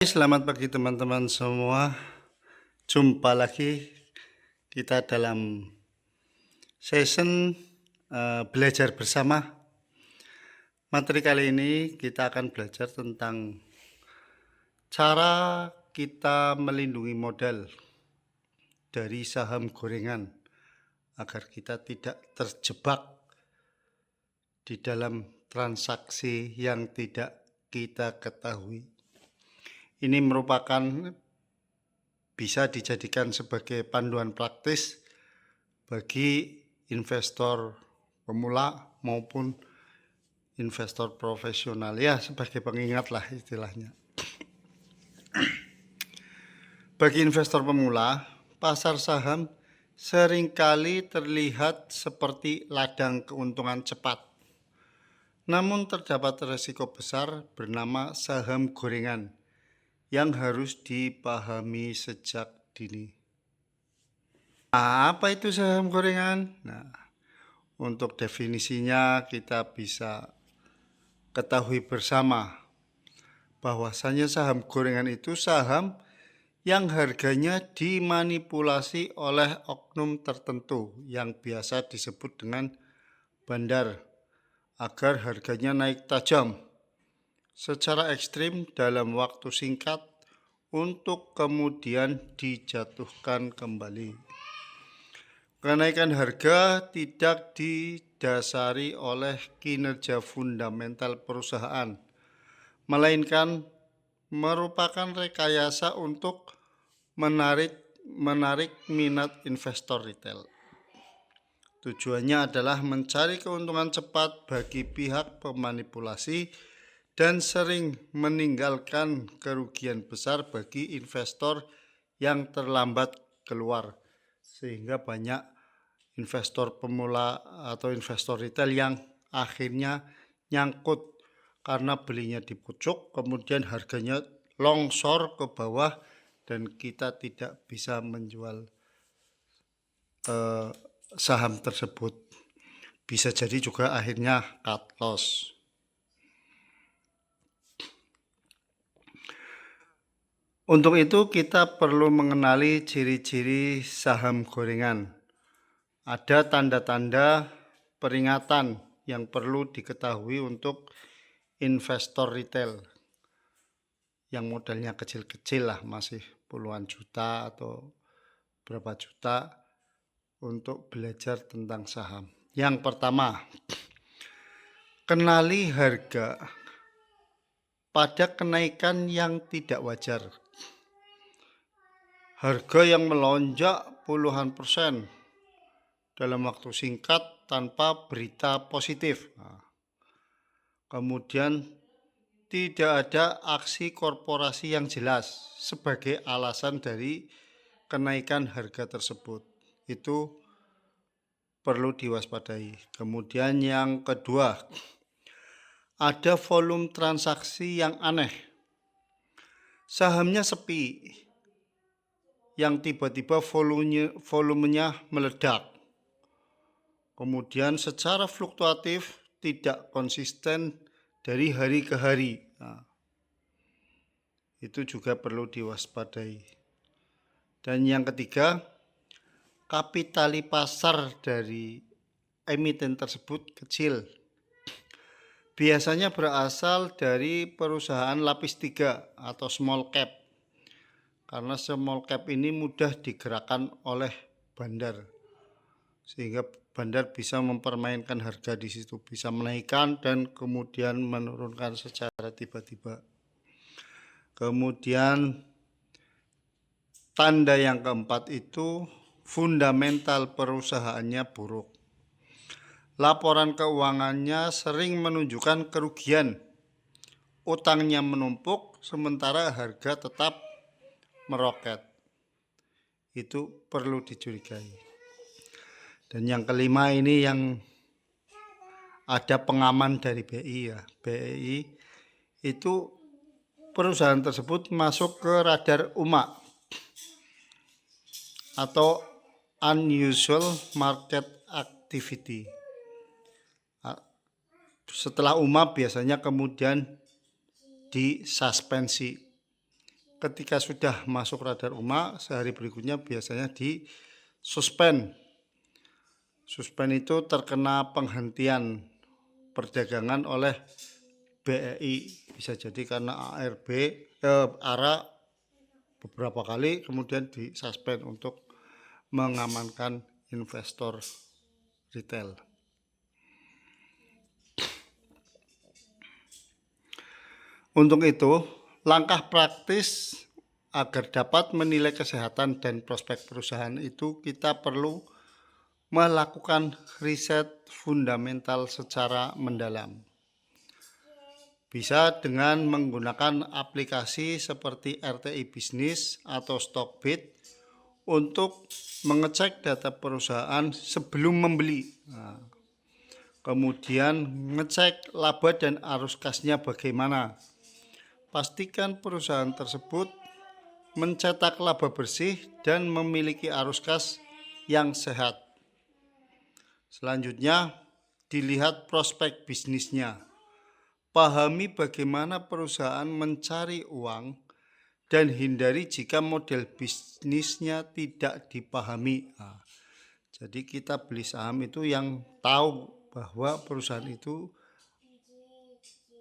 Selamat pagi teman-teman semua. Jumpa lagi kita dalam session belajar bersama. Materi kali ini kita akan belajar tentang cara kita melindungi modal dari saham gorengan agar kita tidak terjebak di dalam transaksi yang tidak kita ketahui. Ini merupakan bisa dijadikan sebagai panduan praktis bagi investor pemula maupun investor profesional, ya sebagai pengingat lah istilahnya. Bagi investor pemula, pasar saham seringkali terlihat seperti ladang keuntungan cepat. Namun terdapat risiko besar bernama saham gorengan yang harus dipahami sejak dini. Apa itu saham gorengan? Untuk definisinya kita bisa ketahui bersama bahwasanya saham gorengan itu saham yang harganya dimanipulasi oleh oknum tertentu yang biasa disebut dengan bandar agar harganya naik tajam secara ekstrim dalam waktu singkat untuk kemudian dijatuhkan kembali. Kenaikan harga tidak didasari oleh kinerja fundamental perusahaan, melainkan merupakan rekayasa untuk menarik minat investor retail. Tujuannya adalah mencari keuntungan cepat bagi pihak pemanipulasi dan sering meninggalkan kerugian besar bagi investor yang terlambat keluar, sehingga banyak investor pemula atau investor retail yang akhirnya nyangkut karena belinya di pucuk, kemudian harganya longsor ke bawah dan kita tidak bisa menjual saham tersebut. Bisa jadi juga akhirnya cut loss. Untuk itu kita perlu mengenali ciri-ciri saham gorengan. Ada tanda-tanda peringatan yang perlu diketahui untuk investor retail yang modalnya kecil-kecil lah, masih puluhan juta atau berapa juta untuk belajar tentang saham. Yang pertama, kenali harga pada kenaikan yang tidak wajar. Harga yang melonjak puluhan persen dalam waktu singkat tanpa berita positif. Kemudian tidak ada aksi korporasi yang jelas sebagai alasan dari kenaikan harga tersebut. Itu perlu diwaspadai. Kemudian yang kedua, ada volume transaksi yang aneh. Sahamnya sepi, yang tiba-tiba volumenya meledak. Kemudian secara fluktuatif tidak konsisten dari hari ke hari. Itu juga perlu diwaspadai. Dan yang ketiga, kapitali pasar dari emiten tersebut kecil. Biasanya berasal dari perusahaan lapis 3 atau small cap. Karena small cap ini mudah digerakkan oleh bandar, sehingga bandar bisa mempermainkan harga di situ, bisa menaikkan dan kemudian menurunkan secara tiba-tiba. Kemudian tanda yang keempat itu fundamental perusahaannya buruk. Laporan keuangannya sering menunjukkan kerugian, utangnya menumpuk sementara harga tetap meroket. Itu perlu dicurigai. Dan yang kelima ini yang ada pengaman dari BI ya. BI itu perusahaan tersebut masuk ke radar UMA atau Unusual Market Activity. Setelah UMA biasanya kemudian disuspensi. ketika sudah masuk radar UMA, sehari berikutnya biasanya disuspend. Suspend itu terkena penghentian perdagangan oleh BEI, bisa jadi karena ARA beberapa kali kemudian disuspend untuk mengamankan investor retail. Untuk itu, langkah praktis agar dapat menilai kesehatan dan prospek perusahaan itu kita perlu melakukan riset fundamental secara mendalam. Bisa dengan menggunakan aplikasi seperti RTI Bisnis atau Stockbit untuk mengecek data perusahaan sebelum membeli. Kemudian ngecek laba dan arus kasnya bagaimana. Pastikan perusahaan tersebut mencetak laba bersih dan memiliki arus kas yang sehat. Selanjutnya, dilihat prospek bisnisnya. Pahami bagaimana perusahaan mencari uang dan hindari jika model bisnisnya tidak dipahami. Jadi kita beli saham itu yang tahu bahwa perusahaan itu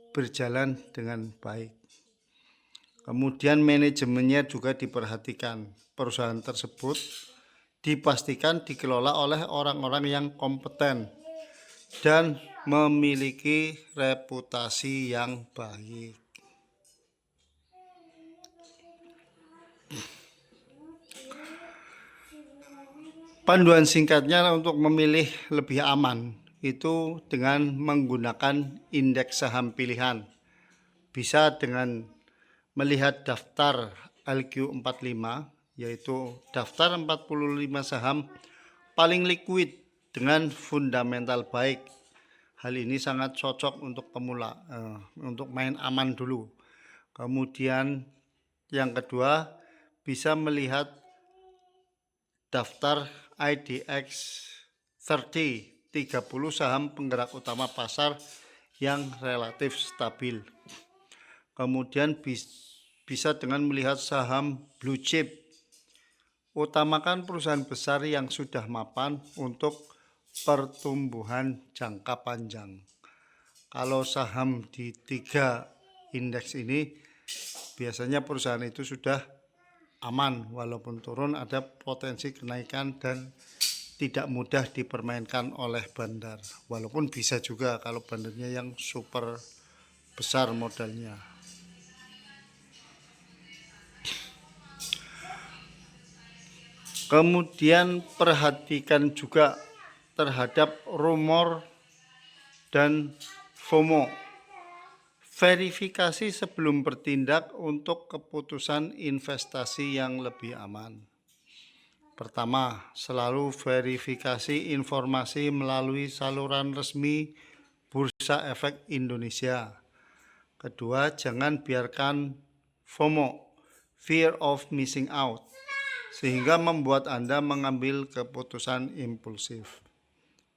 berjalan dengan baik. Kemudian manajemennya juga diperhatikan. Perusahaan tersebut dipastikan dikelola oleh orang-orang yang kompeten dan memiliki reputasi yang baik. Panduan singkatnya untuk memilih lebih aman itu dengan menggunakan indeks saham pilihan. Bisa dengan melihat daftar LQ45, yaitu daftar 45 saham paling liquid dengan fundamental baik. Hal ini sangat cocok untuk pemula, untuk main aman dulu. Kemudian yang kedua, bisa melihat daftar IDX 30 saham penggerak utama pasar yang relatif stabil. Kemudian bisa dengan melihat saham blue chip. Utamakan perusahaan besar yang sudah mapan untuk pertumbuhan jangka panjang. Kalau saham di 3 indeks ini biasanya perusahaan itu sudah aman, walaupun turun ada potensi kenaikan dan tidak mudah dipermainkan oleh bandar. Walaupun bisa juga kalau bandarnya yang super besar modalnya. Kemudian perhatikan juga terhadap rumor dan FOMO. Verifikasi sebelum bertindak untuk keputusan investasi yang lebih aman. Pertama, selalu verifikasi informasi melalui saluran resmi Bursa Efek Indonesia. Kedua, jangan biarkan FOMO, fear of missing out, sehingga membuat Anda mengambil keputusan impulsif.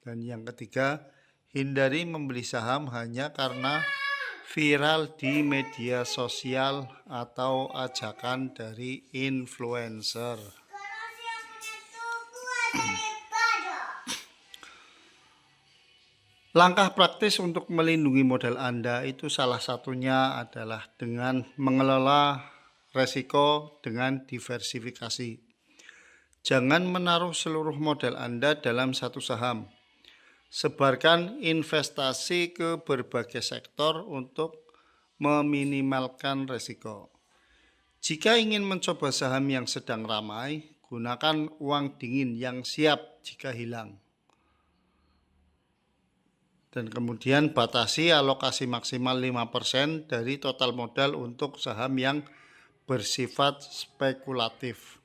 Dan yang ketiga, hindari membeli saham hanya karena viral di media sosial atau ajakan dari influencer. Langkah praktis untuk melindungi modal Anda itu salah satunya adalah dengan mengelola resiko dengan diversifikasi. Jangan menaruh seluruh modal Anda dalam satu saham. Sebarkan investasi ke berbagai sektor untuk meminimalkan resiko. Jika ingin mencoba saham yang sedang ramai, gunakan uang dingin yang siap jika hilang. Dan kemudian batasi alokasi maksimal 5% dari total modal untuk saham yang bersifat spekulatif.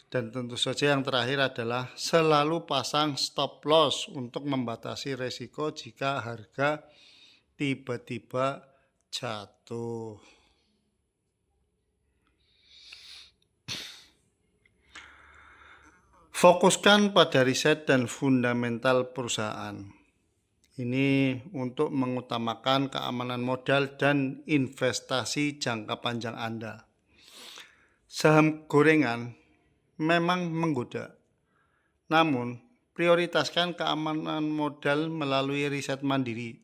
Dan tentu saja yang terakhir adalah selalu pasang stop loss untuk membatasi resiko jika harga tiba-tiba jatuh. Fokuskan pada riset dan fundamental perusahaan. Ini untuk mengutamakan keamanan modal dan investasi jangka panjang Anda. Saham gorengan memang menggoda, namun prioritaskan keamanan modal melalui riset mandiri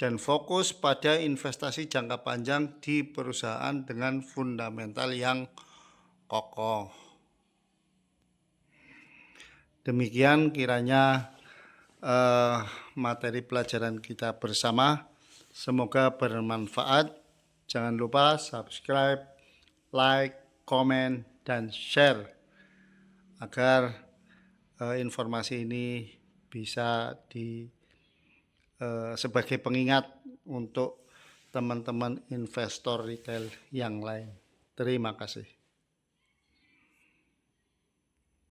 dan fokus pada investasi jangka panjang di perusahaan dengan fundamental yang kokoh. Demikian kiranya materi pelajaran kita bersama. Semoga bermanfaat. Jangan lupa subscribe, like, komen, dan share agar informasi ini bisa sebagai pengingat untuk teman-teman investor retail yang lain. Terima kasih.